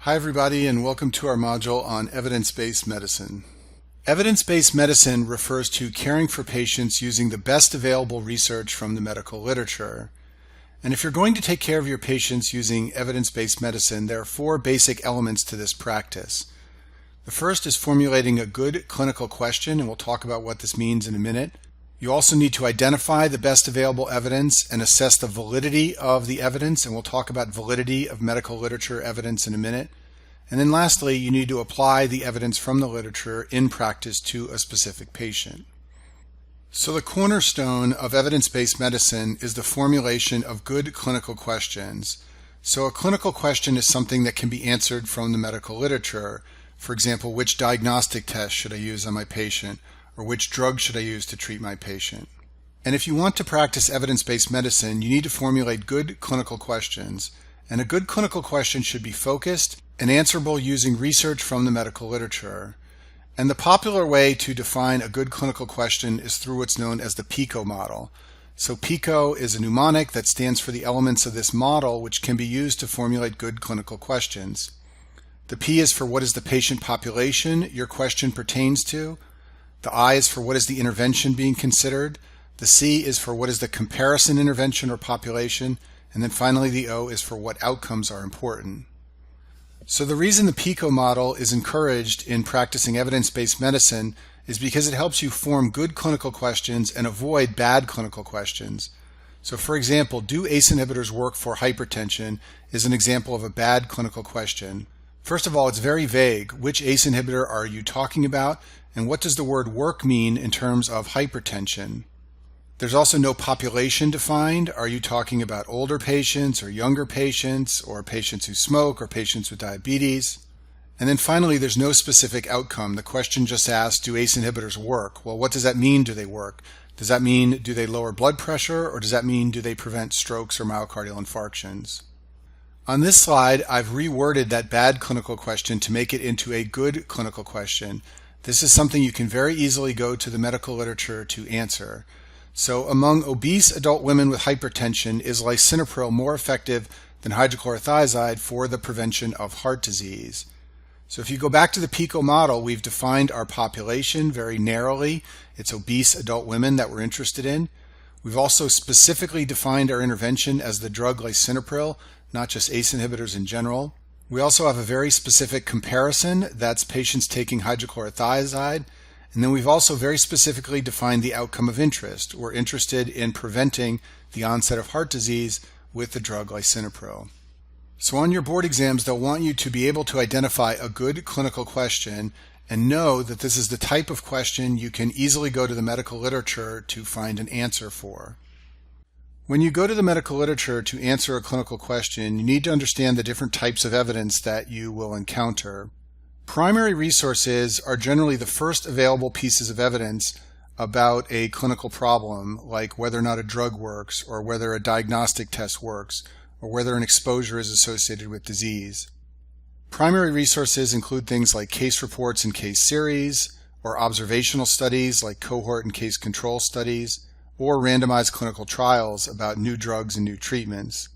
Hi everybody, and welcome to our module on evidence-based medicine. Evidence-based medicine refers to caring for patients using the best available research from the medical literature. And if you're going to take care of your patients using evidence-based medicine, there are four basic elements to this practice. The first is formulating a good clinical question, and we'll talk about what this means in a minute. You also need to identify the best available evidence and assess the validity of the evidence, and we'll talk about validity of medical literature evidence in a minute. And then lastly, you need to apply the evidence from the literature in practice to a specific patient. So the cornerstone of evidence-based medicine is the formulation of good clinical questions. So a clinical question is something that can be answered from the medical literature. For example, which diagnostic test should I use on my patient? Or which drug should I use to treat my patient? And if you want to practice evidence-based medicine, you need to formulate good clinical questions. And a good clinical question should be focused and answerable using research from the medical literature. And the popular way to define a good clinical question is through what's known as the PICO model. So PICO is a mnemonic that stands for the elements of this model, which can be used to formulate good clinical questions. The P is for what is the patient population your question pertains to. The I is for what is the intervention being considered. The C is for what is the comparison intervention or population. And then finally the O is for what outcomes are important. So the reason the PICO model is encouraged in practicing evidence-based medicine is because it helps you form good clinical questions and avoid bad clinical questions. So for example, do ACE inhibitors work for hypertension is an example of a bad clinical question. First of all, it's very vague. Which ACE inhibitor are you talking about? And what does the word work mean in terms of hypertension? There's also no population defined. Are you talking about older patients or younger patients or patients who smoke or patients with diabetes? And then finally, there's no specific outcome. The question just asks, do ACE inhibitors work? Well, what does that mean, do they work? Does that mean, do they lower blood pressure, or does that mean, do they prevent strokes or myocardial infarctions? On this slide, I've reworded that bad clinical question to make it into a good clinical question. This is something you can very easily go to the medical literature to answer. So among obese adult women with hypertension, is lisinopril more effective than hydrochlorothiazide for the prevention of heart disease? So if you go back to the PICO model, we've defined our population very narrowly. It's obese adult women that we're interested in. We've also specifically defined our intervention as the drug lisinopril, not just ACE inhibitors in general. We also have a very specific comparison, that's patients taking hydrochlorothiazide. And then we've also very specifically defined the outcome of interest. We're interested in preventing the onset of heart disease with the drug lisinopril. So on your board exams, they'll want you to be able to identify a good clinical question and know that this is the type of question you can easily go to the medical literature to find an answer for. When you go to the medical literature to answer a clinical question, you need to understand the different types of evidence that you will encounter. Primary resources are generally the first available pieces of evidence about a clinical problem, like whether or not a drug works, or whether a diagnostic test works, or whether an exposure is associated with disease. Primary resources include things like case reports and case series, or observational studies like cohort and case control studies, or randomized clinical trials about new drugs and new treatments.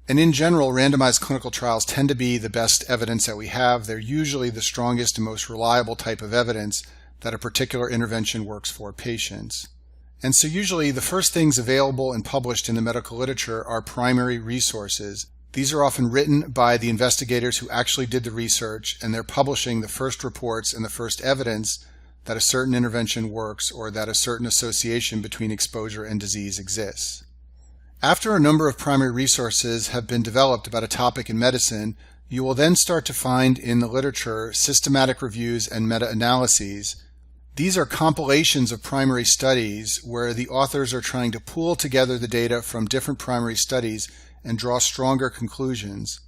And in general, randomized clinical trials tend to be the best evidence that we have. They're usually the strongest and most reliable type of evidence that a particular intervention works for patients. And so usually the first things available and published in the medical literature are primary resources. These are often written by the investigators who actually did the research, and they're publishing the first reports and the first evidence that a certain intervention works or that a certain association between exposure and disease exists. After a number of primary resources have been developed about a topic in medicine, you will then start to find in the literature systematic reviews and meta-analyses. These are compilations of primary studies where the authors are trying to pool together the data from different primary studies and draw stronger conclusions.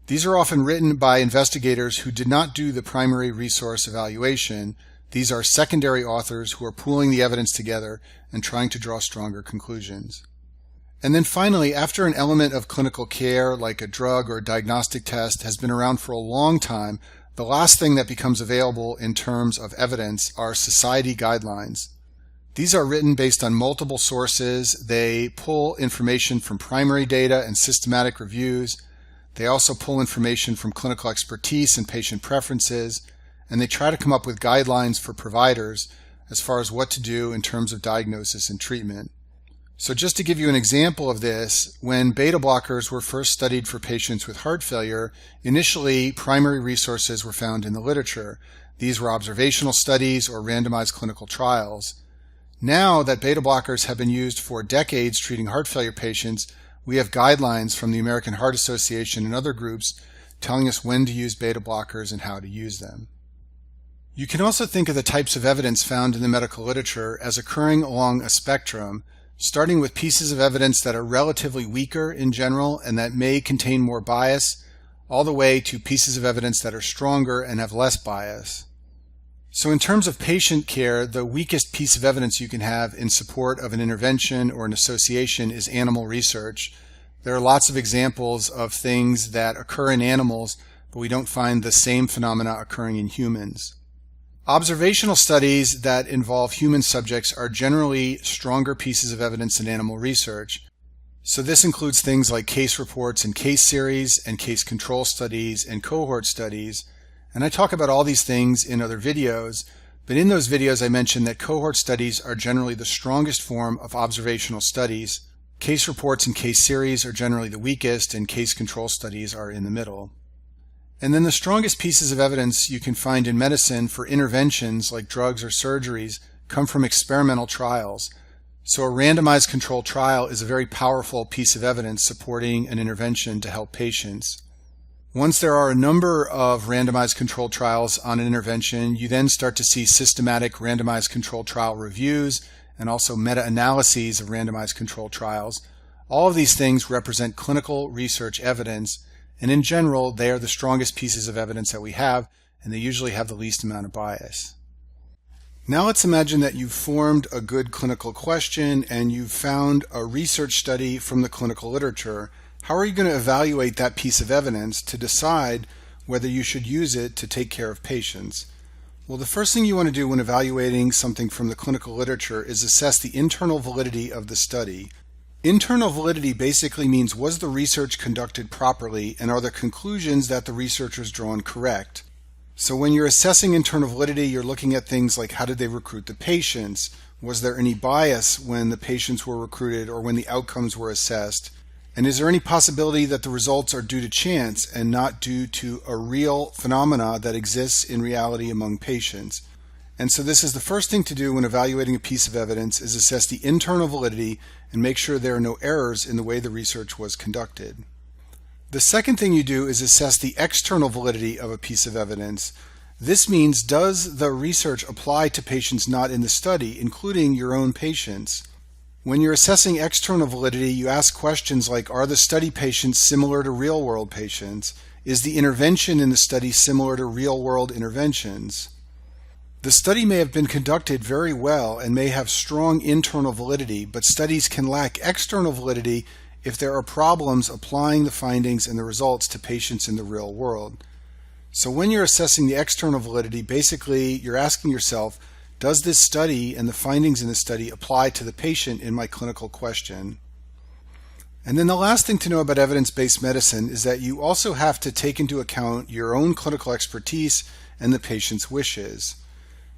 These are often written by investigators who did not do the primary resource evaluation. These are secondary authors who are pooling the evidence together and trying to draw stronger conclusions. And then finally, after an element of clinical care, like a drug or a diagnostic test, has been around for a long time, the last thing that becomes available in terms of evidence are society guidelines. These are written based on multiple sources. They pull information from primary data and systematic reviews. They also pull information from clinical expertise and patient preferences, and they try to come up with guidelines for providers as far as what to do in terms of diagnosis and treatment. So just to give you an example of this, when beta blockers were first studied for patients with heart failure, initially primary resources were found in the literature. These were observational studies or randomized clinical trials. Now that beta blockers have been used for decades treating heart failure patients, we have guidelines from the American Heart Association and other groups telling us when to use beta blockers and how to use them. You can also think of the types of evidence found in the medical literature as occurring along a spectrum, starting with pieces of evidence that are relatively weaker in general and that may contain more bias, all the way to pieces of evidence that are stronger and have less bias. So in terms of patient care, the weakest piece of evidence you can have in support of an intervention or an association is animal research. There are lots of examples of things that occur in animals, but we don't find the same phenomena occurring in humans. Observational studies that involve human subjects are generally stronger pieces of evidence in animal research. So this includes things like case reports and case series and case control studies and cohort studies. And I talk about all these things in other videos, but in those videos I mentioned that cohort studies are generally the strongest form of observational studies. Case reports and case series are generally the weakest, and case control studies are in the middle. And then the strongest pieces of evidence you can find in medicine for interventions like drugs or surgeries come from experimental trials. So a randomized controlled trial is a very powerful piece of evidence supporting an intervention to help patients. Once there are a number of randomized controlled trials on an intervention, you then start to see systematic randomized controlled trial reviews and also meta-analyses of randomized controlled trials. All of these things represent clinical research evidence, and in general, they are the strongest pieces of evidence that we have, and they usually have the least amount of bias. Now let's imagine that you've formed a good clinical question and you've found a research study from the clinical literature. How are you going to evaluate that piece of evidence to decide whether you should use it to take care of patients? Well, the first thing you want to do when evaluating something from the clinical literature is assess the internal validity of the study. Internal validity basically means, was the research conducted properly and are the conclusions that the researchers drawn correct? So when you're assessing internal validity, you're looking at things like, how did they recruit the patients? Was there any bias when the patients were recruited or when the outcomes were assessed? And is there any possibility that the results are due to chance and not due to a real phenomena that exists in reality among patients? And so this is the first thing to do when evaluating a piece of evidence, is assess the internal validity and make sure there are no errors in the way the research was conducted. The second thing you do is assess the external validity of a piece of evidence. This means, does the research apply to patients not in the study, including your own patients? When you're assessing external validity, you ask questions like, are the study patients similar to real-world patients? Is the intervention in the study similar to real-world interventions? The study may have been conducted very well and may have strong internal validity, but studies can lack external validity if there are problems applying the findings and the results to patients in the real world. So when you're assessing the external validity, basically you're asking yourself, does this study and the findings in the study apply to the patient in my clinical question? And then the last thing to know about evidence-based medicine is that you also have to take into account your own clinical expertise and the patient's wishes.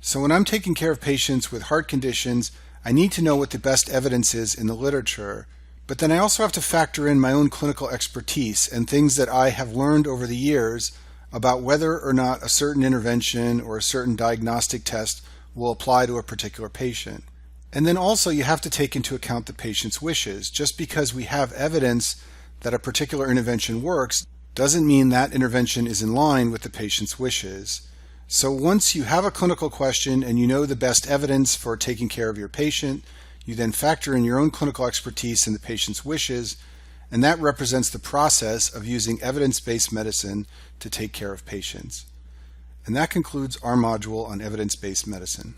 So when I'm taking care of patients with heart conditions, I need to know what the best evidence is in the literature. But then I also have to factor in my own clinical expertise and things that I have learned over the years about whether or not a certain intervention or a certain diagnostic test will apply to a particular patient. And then also you have to take into account the patient's wishes. Just because we have evidence that a particular intervention works doesn't mean that intervention is in line with the patient's wishes. So once you have a clinical question and you know the best evidence for taking care of your patient, you then factor in your own clinical expertise and the patient's wishes, and that represents the process of using evidence-based medicine to take care of patients. And that concludes our module on evidence-based medicine.